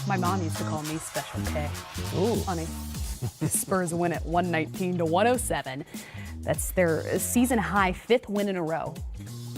My mom used to call me Special K. Ooh. Funny. The Spurs win at 119-107. That's their season-high 5th win in a row.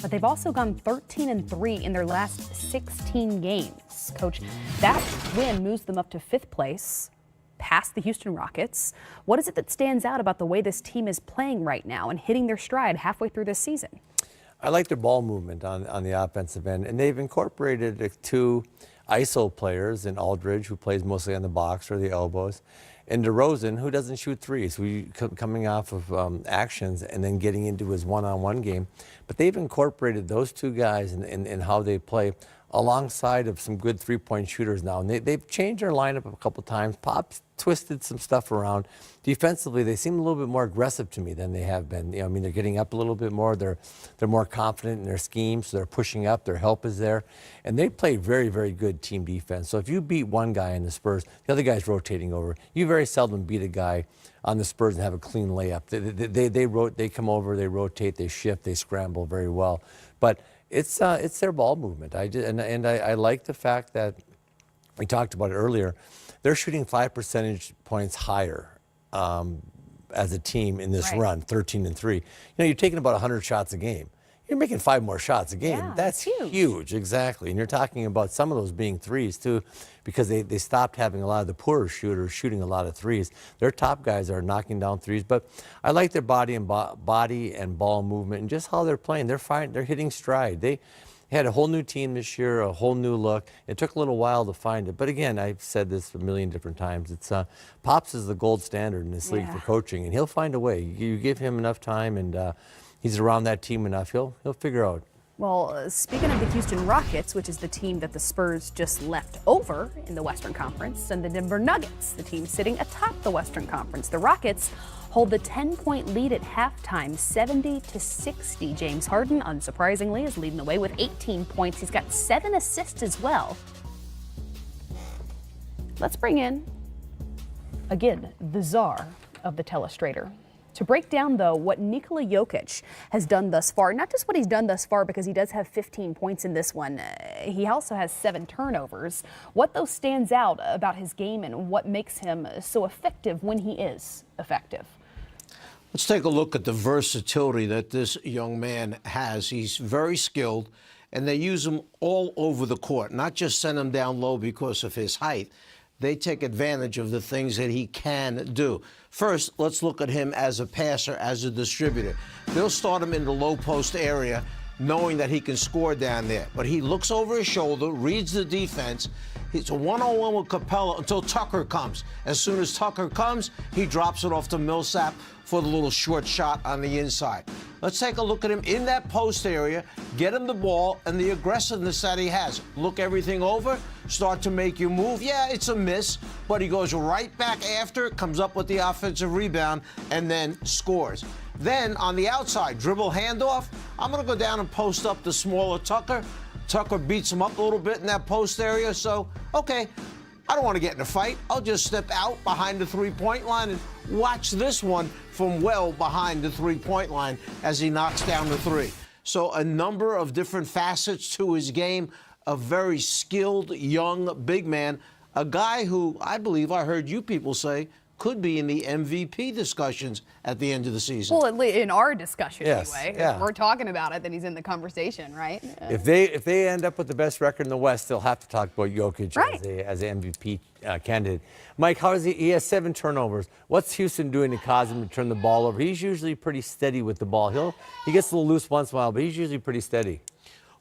But they've also gone 13-3 in their last 16 games. Coach, that win moves them up to 5th place, past the Houston Rockets. What is it that stands out about the way this team is playing right now and hitting their stride halfway through this season? I like their ball movement on the offensive end, and they've incorporated 2 ISO players in Aldridge, who plays mostly on the box or the elbows, and DeRozan, who doesn't shoot threes, coming off of actions and then getting into his one-on-one game. But they've incorporated those 2 guys in how they play alongside of some good three-point shooters now. And they've changed their lineup a couple times. Pop's twisted some stuff around. Defensively, they seem a little bit more aggressive to me than they have been. I mean, they're getting up a little bit more. They're more confident in their schemes. So they're pushing up. Their help is there. And they play very, very good team defense. So if you beat one guy in the Spurs, the other guy's rotating over. You very seldom beat a guy on the Spurs and have a clean layup. They come over, they rotate, they shift, they scramble very well. But it's their ball movement. I like the fact that we talked about it earlier. They're shooting 5 percentage points higher as a team in this run, 13-3. You know, you're taking about 100 shots a game. You're making 5 more shots a game. Yeah, that's huge, exactly. And you're talking about some of those being threes too, because they stopped having a lot of the poorer shooters shooting a lot of threes. Their top guys are knocking down threes, but I like their body and ball movement and just how they're playing. They're hitting stride. They had a whole new team this year, a whole new look. It took a little while to find it, but again, I've said this a million different times. It's Pops is the gold standard in this league for coaching, and he'll find a way. You give him enough time, and he's around that team enough, he'll figure out. Well, speaking of the Houston Rockets, which is the team that the Spurs just left over in the Western Conference, and the Denver Nuggets, the team sitting atop the Western Conference, the Rockets hold the 10-point lead at halftime, 70-60. James Harden, unsurprisingly, is leading the way with 18 points. He's got 7 assists as well. Let's bring in, again, the czar of the telestrator, to break down, though, what Nikola Jokic has done thus far. Not just what he's done thus far, because he does have 15 points in this one. He also has 7 turnovers. What, though, stands out about his game and what makes him so effective when he is effective? Let's take a look at the versatility that this young man has. He's very skilled, and they use him all over the court, not just send him down low because of his height. They take advantage of the things that he can do. First, let's look at him as a passer, as a distributor. They'll start him in the low post area, knowing that he can score down there. But he looks over his shoulder, reads the defense. It's a one-on-one with Capella until Tucker comes. As soon as Tucker comes, he drops it off to Millsap for the little short shot on the inside. Let's take a look at him in that post area, get him the ball, and the aggressiveness that he has. Look everything over, start to make you move. Yeah, it's a miss, but he goes right back after it, comes up with the offensive rebound, and then scores. Then on the outside, dribble handoff. I'm going to go down and post up the smaller Tucker. Tucker beats him up a little bit in that post area, so, okay, I don't want to get in a fight. I'll just step out behind the three-point line and watch this one from well behind the three-point line as he knocks down the 3. So a number of different facets to his game, a very skilled young big man, a guy who I believe I heard you people say could be in the MVP discussions at the end of the season. Well, in our discussion, Yes, anyway. yeah. If we're talking about it, then he's in the conversation, right? If they end up with the best record in the West, they'll have to talk about Jokic as an MVP candidate. Mike, how is he? He has 7 turnovers. What's Houston doing to cause him to turn the ball over? He's usually pretty steady with the ball. He gets a little loose once in a while, but he's usually pretty steady.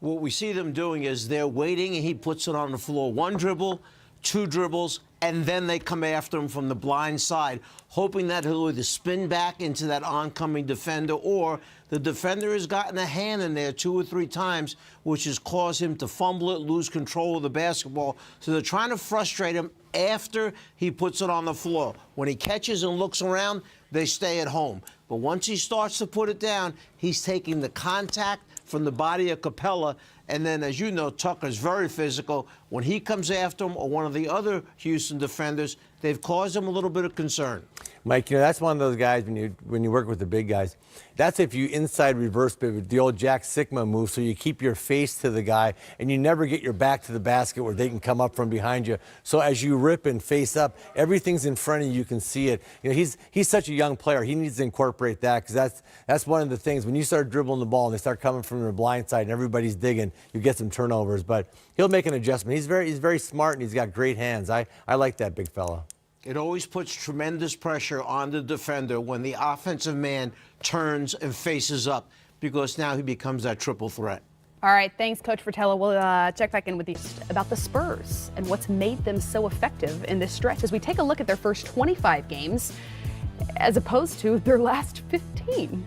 What we see them doing is they're waiting, and he puts it on the floor. 1 dribble, 2 dribbles, and then they come after him from the blind side, hoping that he'll either spin back into that oncoming defender, or the defender has gotten a hand in there 2 or 3 times, which has caused him to fumble it, lose control of the basketball. So they're trying to frustrate him after he puts it on the floor. When he catches and looks around, they stay at home. But once he starts to put it down, he's taking the contact from the body of Capella. And then, as you know, Tucker's very physical. When he comes after him or one of the other Houston defenders, they've caused him a little bit of concern. Mike, that's one of those guys when you work with the big guys. That's if you inside reverse pivot, the old Jack Sigma move, so you keep your face to the guy and you never get your back to the basket where they can come up from behind you. So as you rip and face up, everything's in front of you. You can see it. He's such a young player. He needs to incorporate that, because that's one of the things. When you start dribbling the ball and they start coming from the blind side and everybody's digging, you get some turnovers. But he'll make an adjustment. He's very smart and he's got great hands. I like that big fella. It always puts tremendous pressure on the defender when the offensive man turns and faces up, because now he becomes that triple threat. All right, thanks, Coach Fratello. We'll check back in with you about the Spurs and what's made them so effective in this stretch as we take a look at their first 25 games as opposed to their last 15.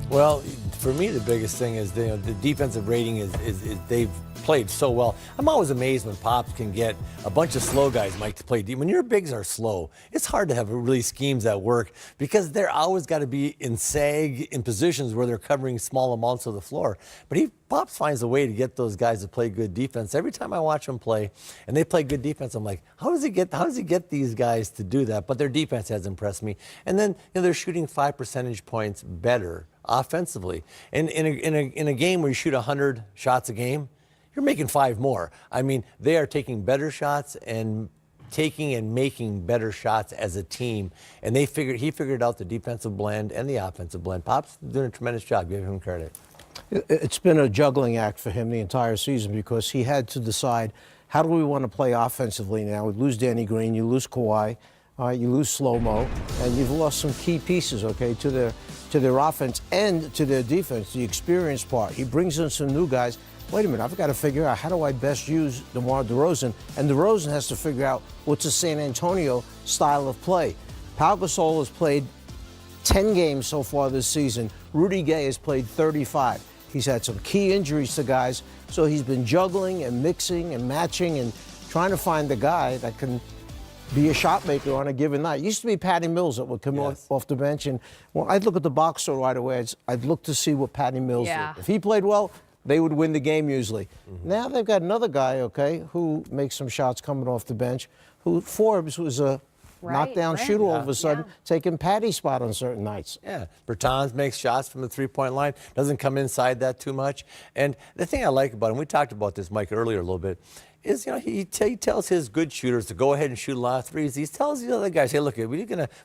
Well, for me, the biggest thing is the defensive rating is they've played so well. I'm always amazed when Pops can get a bunch of slow guys, Mike, to play deep. When your bigs are slow, it's hard to have really schemes that work, because they're always got to be in sag in positions where they're covering small amounts of the floor. But Pops finds a way to get those guys to play good defense. Every time I watch them play and they play good defense, I'm like, how does he get these guys to do that? But their defense has impressed me. And then they're shooting 5 percentage points better offensively. And in a game where you shoot 100 shots a game, you're making 5 more. I mean, they are taking better shots and taking and making better shots as a team. And he figured out the defensive blend and the offensive blend. Pop's doing a tremendous job. Give him credit. It's been a juggling act for him the entire season, because he had to decide, how do we want to play offensively now? We lose Danny Green, you lose Kawhi, you lose Slow-Mo, and you've lost some key pieces, okay, to their offense and to their defense, the experience part. He brings in some new guys. Wait a minute, I've got to figure out, how do I best use DeMar DeRozan? And DeRozan has to figure out what's a San Antonio style of play. Pau Gasol has played 10 games so far this season. Rudy Gay has played 35. He's had some key injuries to guys, so he's been juggling and mixing and matching and trying to find the guy that can be a shot maker on a given night. It used to be Patty Mills that would come off the bench, and I'd look at the box score right away. I'd look to see what Patty Mills did. If he played well, they would win the game usually. Now they've got another guy, okay, who makes some shots coming off the bench, who Forbes was a knockdown shooter all of a sudden, taking Patty's spot on certain nights. Yeah, Bertans makes shots from the three-point line, doesn't come inside that too much. And the thing I like about him, we talked about this, Mike, earlier a little bit, is he tells his good shooters to go ahead and shoot a lot of threes. He tells the other guys, hey, look,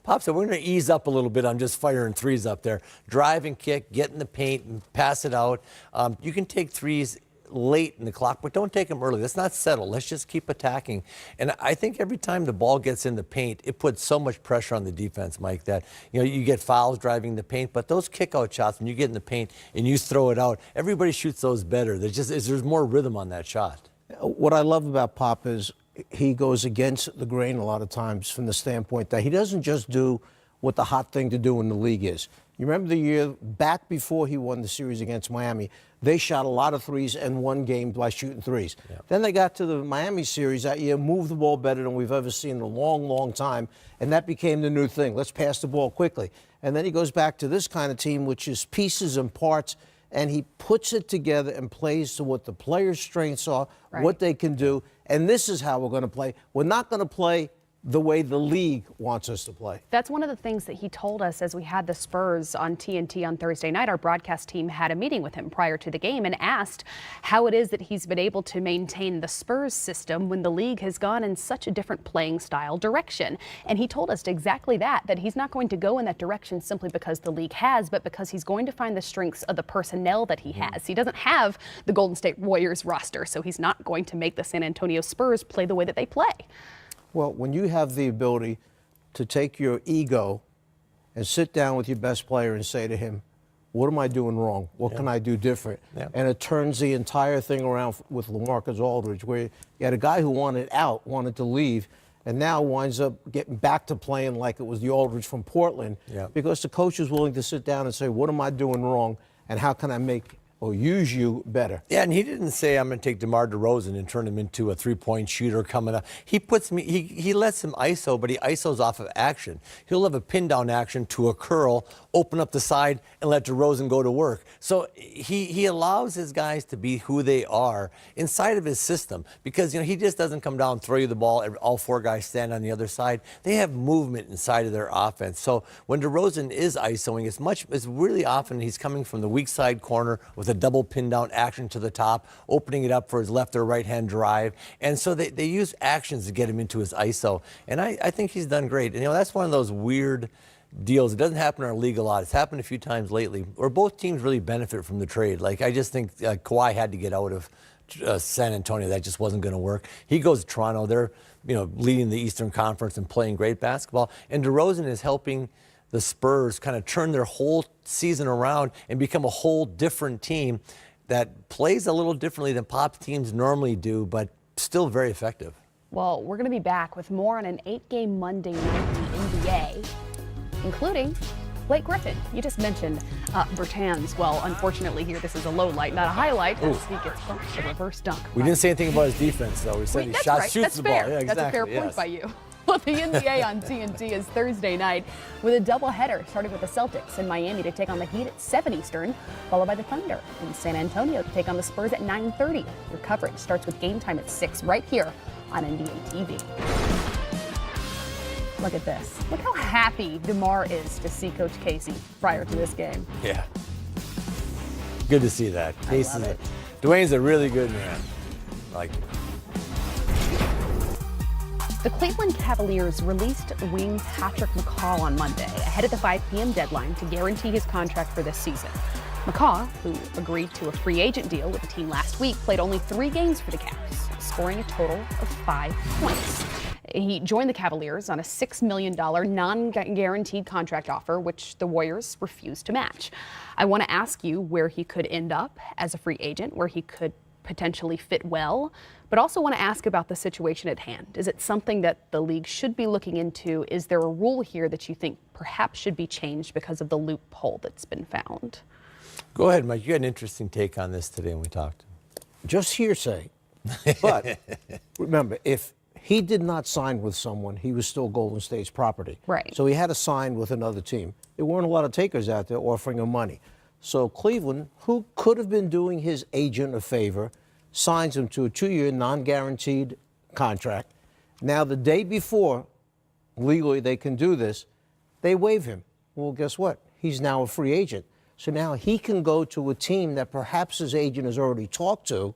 Pop said, we're going to ease up a little bit on just firing threes up there. Drive and kick, get in the paint and pass it out. You can take threes late in the clock, but don't take them early. Let's not settle. Let's just keep attacking. And I think every time the ball gets in the paint, it puts so much pressure on the defense, Mike, that you get fouls driving the paint, but those kick-out shots, when you get in the paint and you throw it out, everybody shoots those better. There's more rhythm on that shot. What I love about Pop is he goes against the grain a lot of times, from the standpoint that he doesn't just do what the hot thing to do in the league is. You remember the year back before he won the series against Miami, they shot a lot of threes and won games by shooting threes. Then they got to the Miami series that year, moved the ball better than we've ever seen in a long, long time, and that became the new thing. Let's pass the ball quickly. And then he goes back to this kind of team, which is pieces and parts, and he puts it together and plays to what the players' strengths are, what they can do, and this is how we're going to play. We're not going to play the way the league wants us to play. That's one of the things that he told us as we had the Spurs on TNT on Thursday night. Our broadcast team had a meeting with him prior to the game and asked how it is that he's been able to maintain the Spurs system when the league has gone in such a different playing style direction. And he told us exactly that he's not going to go in that direction simply because the league has, but because he's going to find the strengths of the personnel that he has. He doesn't have the Golden State Warriors roster, so he's not going to make the San Antonio Spurs play the way that they play. Well, when you have the ability to take your ego and sit down with your best player and say to him, what am I doing wrong? What can I do different? And it turns the entire thing around with LaMarcus Aldridge, where you had a guy who wanted out, wanted to leave, and now winds up getting back to playing like it was the Aldridge from Portland, because the coach is willing to sit down and say, what am I doing wrong, and how can I make or use you better. Yeah, and he didn't say I'm going to take DeMar DeRozan and turn him into a three-point shooter coming up. He lets him ISO, but he ISOs off of action. He'll have a pin down action to a curl, open up the side, and let DeRozan go to work. So he allows his guys to be who they are inside of his system, because he just doesn't come down, throw you the ball, all four guys stand on the other side. They have movement inside of their offense. So when DeRozan is ISOing, it's really often he's coming from the weak side corner with a double pin down action to the top, opening it up for his left or right hand drive. And so they use actions to get him into his ISO. And I think he's done great. And that's one of those weird deals. It doesn't happen in our league a lot. It's happened a few times lately where both teams really benefit from the trade. Like, I just think Kawhi had to get out of San Antonio. That just wasn't going to work. He goes to Toronto. They're leading the Eastern Conference and playing great basketball. And DeRozan is helping the Spurs kind of turn their whole season around and become a whole different team that plays a little differently than Pop's teams normally do, but still very effective. Well, we're going to be back with more on an 8-game Monday night in the NBA, including Blake Griffin. You just mentioned Bertans. Well, unfortunately here, this is a low light, not a highlight, as he gets bumped a reverse dunk. We didn't say anything about his defense, though. We said he shoots the ball. Fair. Yeah, exactly. That's a fair point by you. Well, the NBA on TNT is Thursday night with a doubleheader, starting with the Celtics in Miami to take on the Heat at 7 Eastern, followed by the Thunder in San Antonio to take on the Spurs at 9:30. Your coverage starts with Game Time at 6 right here on NBA TV. Look at this. Look how happy DeMar is to see Coach Casey prior to this game. Yeah. Good to see that. Dwayne's a really good man. Like him. The Cleveland Cavaliers released wing Patrick McCaw on Monday ahead of the 5 p.m. deadline to guarantee his contract for this season. McCaw, who agreed to a free agent deal with the team last week, played only 3 games for the Cavs, scoring a total of 5 points. He joined the Cavaliers on a $6 million non-guaranteed contract offer, which the Warriors refused to match. I want to ask you where he could end up as a free agent, where he could potentially fit well, but also want to ask about the situation at hand. Is it something that the league should be looking into? Is there a rule here that you think perhaps should be changed because of the loophole that's been found? Go ahead, Mike. You had an interesting take on this today when we talked. Just hearsay. But remember, if he did not sign with someone, he was still Golden State's property. Right. So he had to sign with another team. There weren't a lot of takers out there offering him money. So Cleveland, who could have been doing his agent a favor, signs him to a 2-year non-guaranteed contract. Now, the day before, legally they can do this, they waive him. Well, guess what? He's now a free agent. So now he can go to a team that perhaps his agent has already talked to,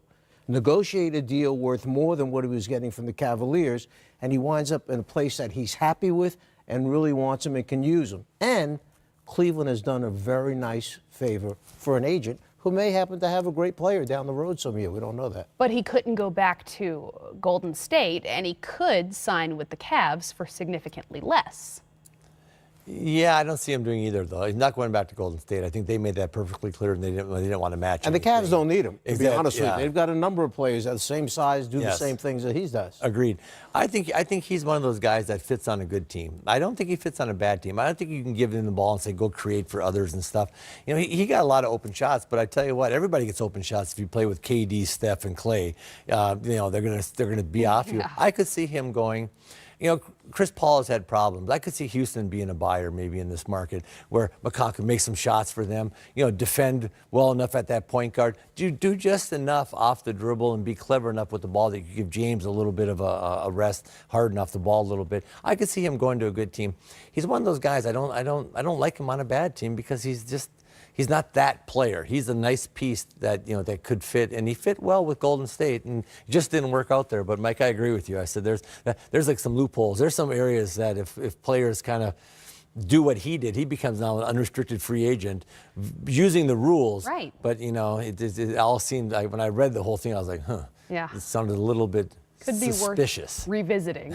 negotiate a deal worth more than what he was getting from the Cavaliers, and he winds up in a place that he's happy with and really wants him and can use him. And Cleveland has done a very nice favor for an agent who may happen to have a great player down the road some year. We don't know that. But he couldn't go back to Golden State, and he could sign with the Cavs for significantly less. Yeah, I don't see him doing either, though. He's not going back to Golden State. I think they made that perfectly clear, and they didn't want to match him. And the Cavs don't need him, to be honest with you. Yeah. They've got a number of players at the same size, do the same things that he does. Agreed. I think he's one of those guys that fits on a good team. I don't think he fits on a bad team. I don't think you can give him the ball and say, go create for others and stuff. He got a lot of open shots, but I tell you what, everybody gets open shots if you play with KD, Steph, and Clay. They're gonna be off you. I could see him going. Chris Paul has had problems. I could see Houston being a buyer maybe in this market where McCaw could make some shots for them, defend well enough at that point guard, do just enough off the dribble and be clever enough with the ball that you give James a little bit of a rest, harden off the ball a little bit. I could see him going to a good team. He's one of those guys I don't like him on a bad team because he's not that player. He's a nice piece that that could fit, and he fit well with Golden State, and it just didn't work out there. But Mike, I agree with you. I said there's like some loopholes. There's some areas that if players kind of do what he did, he becomes now an unrestricted free agent using the rules. Right. But it all seemed like when I read the whole thing, I was like, huh. Yeah. It sounded a little bit could be suspicious. worth revisiting.